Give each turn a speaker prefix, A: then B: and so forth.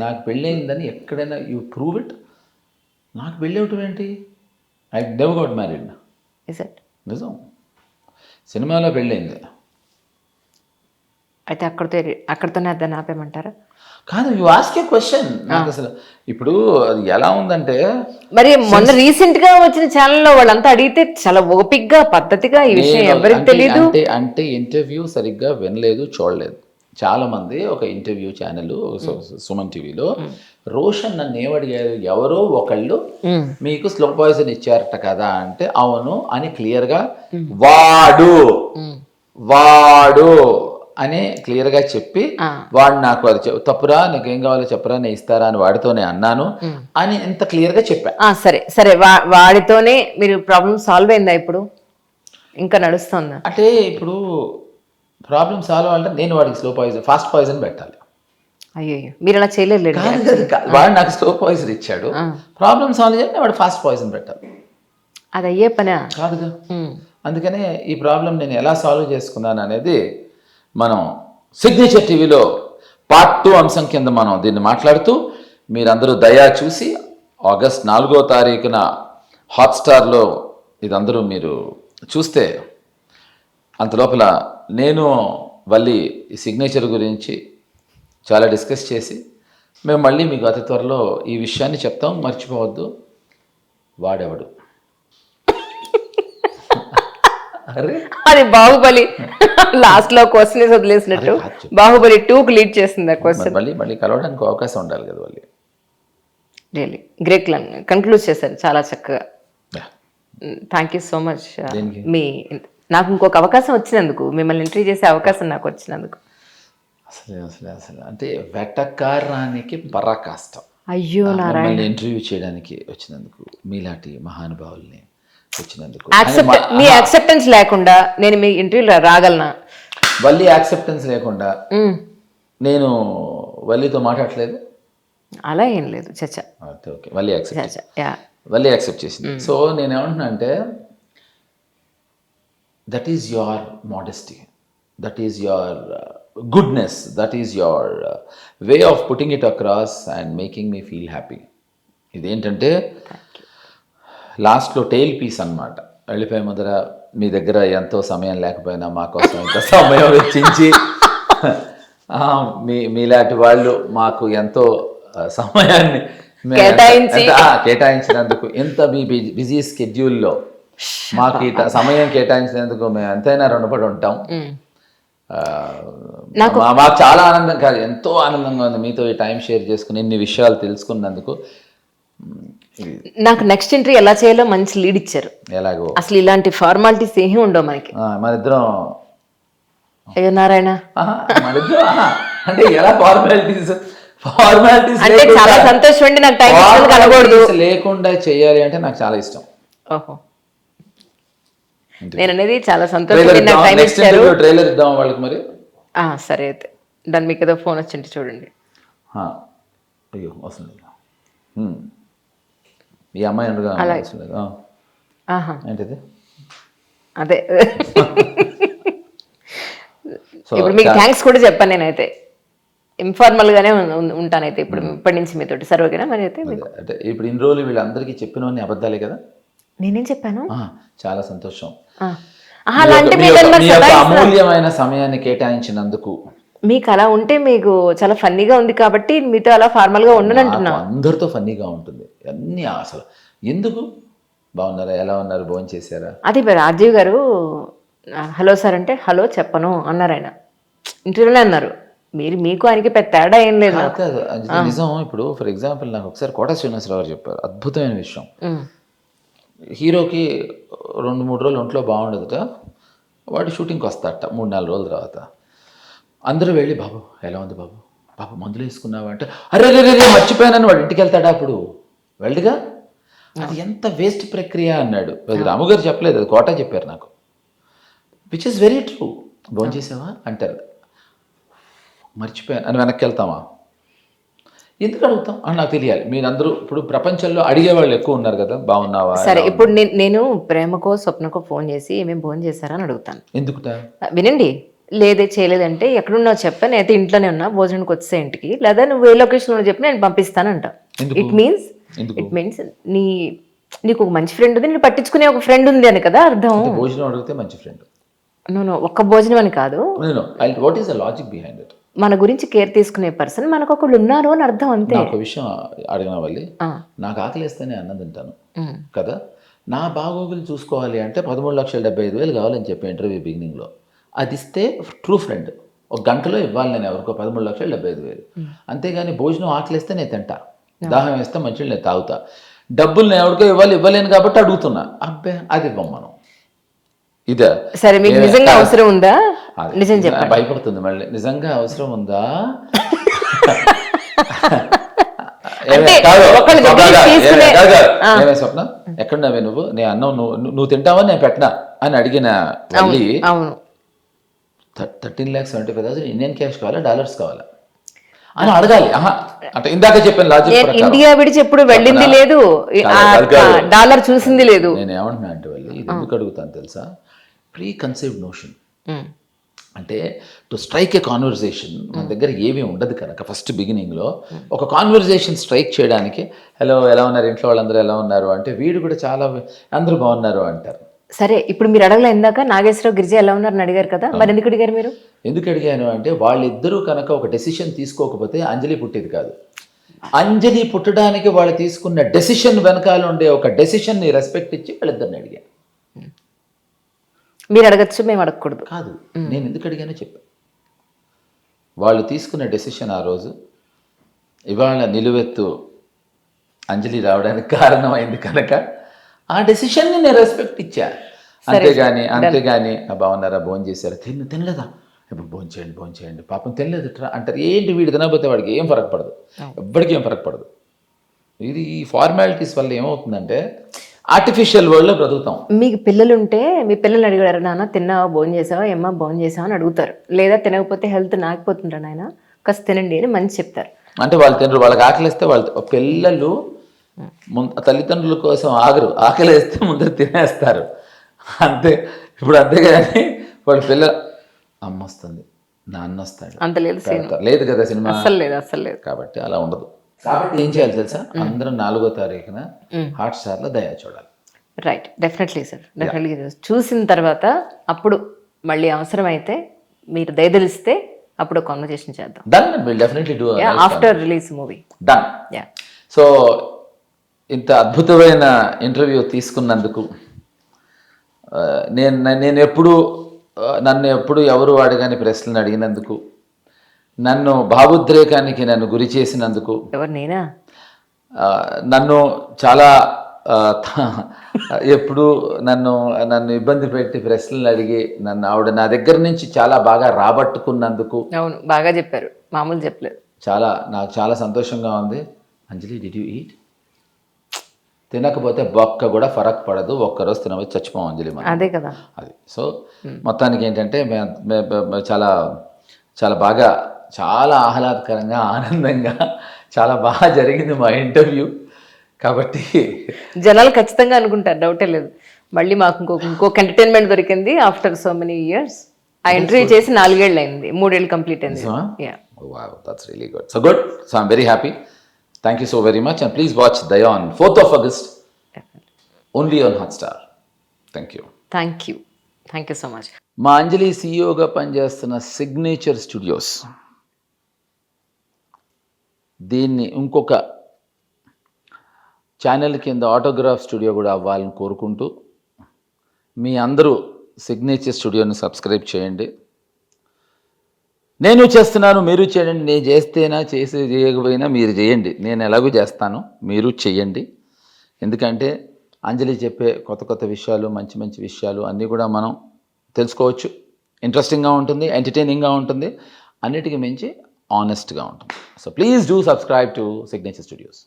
A: నాకు పెళ్ళయిందని ఎక్కడైనా you prove it. నాకు పెళ్ళి అవటం ఏంటి? I never got married.
B: Is it?
A: నిజం. సినిమాలో పెళ్ళయింది.
B: అయితే అక్కడితోనే దాన్ని ఆపేయమంటారా?
A: కాదు, యూ ఆస్క్ ఏ క్వశ్చన్. నాకు అసలు ఇప్పుడు అది ఎలా ఉందంటే,
B: మరి మొన్న రీసెంట్ గా వచ్చిన ఛానల్లో వాళ్ళంతా అడిగితే చాలా ఓపిక్గా పద్ధతిగా ఈ విషయం ఎవరికి తెలియదు
A: అంటే ఇంటర్వ్యూ సరిగ్గా వినలేదు, చూడలేదు. చాలా మంది ఒక ఇంటర్వ్యూ ఛానల్ సుమన్ టీవీలో రోషన్ నన్ను ఏమడిగారు, ఎవరో ఒకళ్ళు మీకు స్లో పాయిజన్ ఇచ్చారట కదా అంటే అవును అని క్లియర్గా వాడు అని క్లియర్గా చెప్పి, వాడు నాకు అది తప్పురా, నీకేం కావాలో చెప్పరా, నేను ఇస్తారా అని వాడితోనే అన్నాను అని ఎంత క్లియర్గా చెప్పా.
B: సరే సరే, వాడితోనే మీరు ప్రాబ్లం సాల్వ్ అయిందా? ఇప్పుడు ఇంకా నడుస్తుందా?
A: అంటే ఇప్పుడు ప్రాబ్లం సాల్వ్ అంటే నేను వాడికి స్లో పాయిజన్, ఫాస్ట్ పాయిజన్ పెట్టాలి.
B: అయ్యో, మీరు అలా చేయలేదు.
A: వాడు నాకు స్లో పాయిజన్ ఇచ్చాడు, ప్రాబ్లం సాల్వ్ చేయాలి, వాడు ఫాస్ట్ పాయిజన్ పెట్టాలి.
B: అది అయ్యే పనే
A: కాదుగా. అందుకనే ఈ ప్రాబ్లం నేను ఎలా సాల్వ్ చేసుకున్నాను అనేది మనం సిగ్నేచర్ టీవీలో పార్ట్ 2 అంశం కింద మనం దీన్ని మాట్లాడుతూ, మీరందరూ దయా చూసి ఆగస్ట్ 4వ తారీఖున హాట్స్టార్లో ఇదందరూ మీరు చూస్తే, అంతలోపల నేను వల్లి ఈ సిగ్నేచర్ గురించి చాలా డిస్కస్ చేసి మేము మళ్ళీ మీకు అతి త్వరలో ఈ విషయాన్ని చెప్తాం. మర్చిపోవద్దు, వాడెవడు. అరే
B: అది బాహుబలి లాస్ట్ లో క్వశ్చన్ వదిలేసినట్టు బాహుబలి 2కు లీడ్ చేస్తుంది ఆ క్వశ్చన్.
A: మళ్ళీ కలవడానికి అవకాశం ఉండాలి కదా. మళ్ళీ
B: రియలీ గ్రేట్ కన్క్లూడ్ చేశారు చాలా చక్కగా. Thank you so much. నాకు ఇంకొక అవకాశం వచ్చినందుకు, మిమ్మల్ని ఇంటర్వ్యూ చేసే అవకాశం నాకు వచ్చినందుకు.
A: అసలు అంటే వెటకారానికి పరాకాష్టం.
B: అయ్యో నారాయణ,
A: ఇంటర్వ్యూ చేయడానికి వచ్చినందుకు, మీలాంటి మహానుభావుల్ని వచ్చినందుకు.
B: మీ యాక్సెప్టెన్స్ లేకుండా నేను మీ ఇంటర్వ్యూలో రాగలనా?
A: వల్లి యాక్సెప్టెన్స్ లేకుండా నేను వల్లితో మాట్లాడలేదు.
B: అలా ఏం లేదు. చచ్చా.
A: ఓకే, వల్లి యాక్సెప్ట్ చేసింది. సో నేనేమంటున్నా అంటే, that is your modesty, that is your goodness, that is your way of putting it across and making me feel happy. ఇదేంటంటే లాస్ట్లో టెయిల్ పీస్ అన్నమాట. వెళ్ళిపోయే ముందర మీ దగ్గర ఎంతో సమయం లేకపోయినా మా కోసం ఇంత సమయం వెచ్చించి మీలాంటి వాళ్ళు మాకు ఎంతో సమయాన్ని కేటాయించినందుకు, ఎంత మీ బిజీ స్కెడ్యూల్లో మాకు సమయం కేటాయించినందుకు మేము ఎంతైనా రుణపడి ఉంటాం. మాకు చాలా ఆనందం, కాదు ఎంతో ఆనందంగా ఉంది మీతో ఈ టైం షేర్ చేసుకుని ఇన్ని విషయాలు తెలుసుకున్నందుకు.
B: నాకు నెక్స్ట్ ఇంటర్వ్యూ ఎలా చేయాలో మంచి లీడ్ ఇచ్చారు.
A: ఎలాగో
B: అసలు ఇలాంటి ఫార్మాలిటీస్ ఏమీ ఉండవు మనకి.
A: మనిద్దరం
B: అయ్యో నారాయణ,
A: అంటే ఎలా ఫార్మాలిటీస్
B: అంటే చాలా సంతోషం అండి. నాకు టైం కనకూడదు
A: లేకుండా చేయాలి అంటే నాకు చాలా ఇష్టం.
B: ఓహో, నేను అనేది చాలా సంతోషం.
A: ట్రైలర్ ఇద్దాం వాళ్ళకి మరి.
B: సరే అయితే దాని మీకు ఏదో ఫోన్ వచ్చింటే చూడండి.
A: అయ్యో వస్తుంది, ఈ అమ్మాయి ఏంటిది
B: అదే. ఇప్పుడు మీకు థ్యాంక్స్ కూడా చెప్పాను. నేనైతే ఇన్ఫార్మల్ గానే ఉంటానైతే ఇప్పుడు ఇప్పటి నుంచి మీతోటి. సరే ఓకేనా మరి? అయితే
A: అంటే ఇప్పుడు ఇన్ని రోజులు వీళ్ళందరికీ చెప్పినవన్నీ అబద్ధాలే కదా.
B: నేనేం చెప్పాను?
A: చాలా సంతోషం.
B: అమూల్యమైన
A: సమయాన్ని కేటాయించినందుకు.
B: మీకు అలా ఉంటే మీకు చాలా ఫన్నీగా ఉంది కాబట్టి మీతో అలా ఫార్మల్ గా ఉండనంటున్నా.
A: అందరితో ఫన్నీగా ఉంటుంది అన్ని. అసలు ఎందుకు? బాగున్నారా, ఎలా ఉన్నారు, భోజనం చేశారా?
B: అది రాజీవ్ గారు హలో సార్ అంటే హలో చెప్పను అన్నారు. ఆయన ఇంటర్వ్యూలో అన్నారు. మీకు ఆయనకి పెద్ద తేడా ఏం లేదు.
A: నిజం. ఇప్పుడు ఫర్ ఎగ్జాంపుల్ నాకు ఒకసారి కోట శ్రీనివాసరావు గారు చెప్పారు అద్భుతమైన విషయం. హీరోకి 2-3 రోజులు ఒంట్లో బాగుండదుట, వాడు షూటింగ్కి వస్తాడట 3-4 రోజుల తర్వాత. అందరూ వెళ్ళి బాబు ఎలా ఉంది బాబు, బాబు మందులు వేసుకున్నావా అంటే అరే మర్చిపోయానని వాడు ఇంటికి వెళ్తాడా? అప్పుడు వెళ్ళగా అది ఎంత వేస్ట్ ప్రక్రియ అన్నాడు. అది రాము గారు చెప్పలేదు, అది కోట చెప్పారు నాకు. Which is very true. భోజనం చేసావా అంటారు, మర్చిపోయాను అని వెనక్కి వెళ్తామా? ఎందుకు అడుగుతాం అని నాకు తెలియాలి. మీరందరూ ఇప్పుడు ప్రపంచంలో అడిగేవాళ్ళు ఎక్కువ ఉన్నారు కదా, బాగున్నావా.
B: సరే ఇప్పుడు నేను ప్రేమకో స్వప్నకో ఫోన్ చేసి ఏమేమి భోజనం చేశారా అని అడుగుతాను.
A: ఎందుకుట?
B: వినండి, లేదే చేయలేదంటే ఎక్కడున్నావు చెప్పా, నేనైతే ఇంట్లోనే ఉన్నా, భోజనానికి వచ్చే ఇంటికి, లేదా నువ్వు ఏ లొకేషన్లో చెప్పి నేను పంపిస్తానంట.
A: ఎందుకు?
B: ఇట్ మీన్స్
A: ఎందుకు?
B: నీకు ఒక మంచి ఫ్రెండ్ ఉంది, నేను పట్టించుకునే ఒక ఫ్రెండ్ ఉంది అని కదా అర్థం.
A: భోజనం అడిగితే మంచి ఫ్రెండ్.
B: నో ఒక్క భోజనం అని కాదు,
A: what is the logic behind it?
B: మన గురించి కేర్ తీసుకునే పర్సన్ మనకు ఒకళ్ళు ఉన్నారు అని అర్థం, అంతే.
A: ఒక విషయం అడిగిన వాళ్ళు, నాకు ఆకలిస్తేనే అన్నం తింటాను కదా, నా బాగోగులు చూసుకోవాలి అంటే 13,75,000 కావాలని చెప్పి ఇంటర్వ్యూ బిగినింగ్లో, అది ఇస్తే ట్రూ ఫ్రెండ్. ఒక గంటలో ఇవ్వాలి నేను ఎవరికో 13,75,000. అంతేగాని భోజనం ఆకలిస్తే నేను తింటా, దాహం వేస్తే మంచిగా నేను తాగుతా. డబ్బులు నేను ఎవరికో ఇవ్వలేను కాబట్టి అడుగుతున్నా. అబ్బే అది ఇవ్వం మనం. ఇదే
B: సరే, మీకు నిజంగా అవసరం ఉందా? నిజం చెప్పండి.
A: భయపడుతుంది మళ్ళీ. నిజంగా అవసరం ఉందా? స్వప్న ఎక్కడున్నావే నువ్వు, నేను అన్నం నువ్వు తింటావా నేను పెట్టినా అని అడిగిన మళ్ళీ 13,75,000 ఇండియన్ క్యాష్ కావాలా డాలర్స్ కావాలా అని అడగాలి. అంటే ఇందాక చెప్పిన లాజిక్
B: ఇండియా విడిచి ఎప్పుడు వెళ్ళింది లేదు, డాలర్ చూసింది లేదు.
A: నేను ఏమంటున్నా అంటే వాళ్ళు ఇది ఎందుకు అడుగుతాను తెలుసా, ప్రీ కన్సీవ్డ్ నోషన్. అంటే టు స్ట్రైక్ ఏ కాన్వర్జేషన్ మన దగ్గర ఏమీ ఉండదు కనుక ఫస్ట్ బిగినింగ్లో ఒక కాన్వర్జేషన్ స్ట్రైక్ చేయడానికి, హలో ఎలా ఉన్నారు, ఇంట్లో వాళ్ళందరూ ఎలా ఉన్నారు అంటే వీడు కూడా చాలా అందరూ బాగున్నారు అంటారు.
B: సరే, ఇప్పుడు మీరు అడగలే ఇందాక నాగేశ్వరరావు గిరిజ ఎలా ఉన్నారని అడిగారు కదా, మరి ఎందుకు అడిగారు మీరు?
A: ఎందుకు అడిగాను అంటే వాళ్ళిద్దరూ కనుక ఒక డెసిషన్ తీసుకోకపోతే అంజలి పుట్టేది కాదు. అంజలి పుట్టడానికి వాళ్ళు తీసుకున్న డెసిషన్ వెనకాల ఉండే ఒక డెసిషన్ని రెస్పెక్ట్ ఇచ్చి వాళ్ళిద్దరిని అడిగాను.
B: మీరు అడగచ్చు, మేము అడగకూడదు
A: కాదు. నేను ఎందుకు అడిగానో చెప్పాను. వాళ్ళు తీసుకున్న డెసిషన్ ఆ రోజు ఇవాళ నిలువెత్తు అంజలి రావడానికి కారణమైంది కనుక ఆ డెసిషన్ని నేను రెస్పెక్ట్ ఇచ్చా. అంతేగాని బాగున్నారా, భోజనం చేశారా, తినలేదా, ఇప్పుడు భోజనం చేయండి పాపం తినలేదు అంటారు. ఏంటి వీడు తినకపోతే వాడికి ఏం ఫరక్ పడదు, ఎవ్వడికి ఏం ఫరక్ పడదు. ఇది ఈ ఫార్మాలిటీస్ వల్ల ఏమవుతుందంటే ఆర్టిఫిషియల్ వరల్డ్లో బ్రతుకుతాం.
B: మీకు పిల్లలు ఉంటే మీ పిల్లల్ని అడిగారు, నాన్న తిన్నావా, భోజనం చేసావా, ఏమ్మా భోజనం చేసావా అని అడుగుతారు. లేదా తినకపోతే హెల్త్ నాకిపోతుంటారు నాయన కాస్త తినండి అని మంచి చెప్తారు.
A: అంటే వాళ్ళు తినరు, వాళ్ళకి ఆకలిస్తే వాళ్ళు పిల్లలు తల్లిదండ్రుల కోసం ఆగరు, ఆకలిస్తే ముందర తినేస్తారు అంతే. ఇప్పుడు అంతేగాని వాళ్ళ పిల్లలు అమ్మ వస్తుంది, నాన్న వస్తాడు
B: అంత
A: లేదు కదా సినిమా,
B: అసలు లేదు.
A: కాబట్టి అలా ఉండదు. కాబట్టి ఏం చేయాలి తెలుసా, అందరం 4వ తారీఖున హాట్‌స్టార్లో దయా చూడాలి.
B: Right, definitely sir, definitely. చూసిన తర్వాత అప్పుడు మళ్ళీ అవసరమైతే మీరు దయదలిస్తే అప్పుడు కాన్వర్సేషన్ చేద్దాం.
A: Done, will definitely do
B: after release movie.
A: Done. So ఇంత అద్భుతమైన ఇంటర్వ్యూ తీసుకున్నందుకు నేను నన్ను ఎప్పుడు ఎవరు అడగని ప్రశ్నలు అడిగినందుకు, నన్ను భావోద్రేకానికి నన్ను గురి చేసినందుకు,
B: నేనా
A: నన్ను చాలా ఎప్పుడు నన్ను ఇబ్బంది పెట్టి ప్రశ్నలు అడిగి ఆవిడ నా దగ్గర నుంచి చాలా బాగా రాబట్టుకున్నందుకు.
B: అవును, బాగా చెప్పారు, మామూలు చెప్పలేదు.
A: నాకు చాలా సంతోషంగా ఉంది. అంజలి, డిడ్ యూ ఈట్? తినకపోతే బొక్క కూడా ఫరక్ పడదు, ఒక్కరోజు తినవచ్చు చచ్చిపోం అంజలి మనం.
B: అదే కదా
A: అది. సో మొత్తానికి ఏంటంటే చాలా చాలా బాగా, చాలా ఆహ్లాదకరంగా, ఆనందంగా, చాలా బాగా జరిగింది మా ఇంటర్వ్యూ. కాబట్టి
B: జనాలు ఖచ్చితంగా అనుకుంటారు, డౌటే లేదు. మళ్ళీ మాకు ఇంకొక ఎంటర్టైన్మెంట్ దొరికింది ఆఫ్టర్ సో మెనీ ఇయర్స్. ఆ ఇంటర్వ్యూ చేసి 4 ఏళ్ళు అయింది, 3 ఏళ్ళు కంప్లీట్ అయింది.
A: Wow, that's really good. So good. So I'm very happy. Thank you so very much, and please watch Daya on 4th of August.
B: Definitely.
A: Only on Hotstar. Thank you.
B: Thank you so much.
A: మా అంజలి సీఈఓగా పనిచేస్తున్న signature studios దీన్ని ఇంకొక channel కింద autograph studio కూడా అవ్వాలని కోరుకుంటూ, మీ అందరూ signature స్టూడియోని subscribe చేయండి. నేను చేస్తున్నాను, మీరు చేయండి. నేను చేస్తేనా చేయకపోయినా మీరు చేయండి. నేను ఎలాగూ చేస్తాను, మీరు చేయండి. ఎందుకంటే అంజలి చెప్పే కొత్త విషయాలు, మంచి విషయాలు అన్నీ కూడా మనం తెలుసుకోవచ్చు. ఇంట్రెస్టింగ్గా ఉంటుంది, ఎంటర్టైనింగ్గా ఉంటుంది, అన్నిటికీ మించి ఆనెస్ట్గా ఉంటుంది. So please do subscribe to signature studios.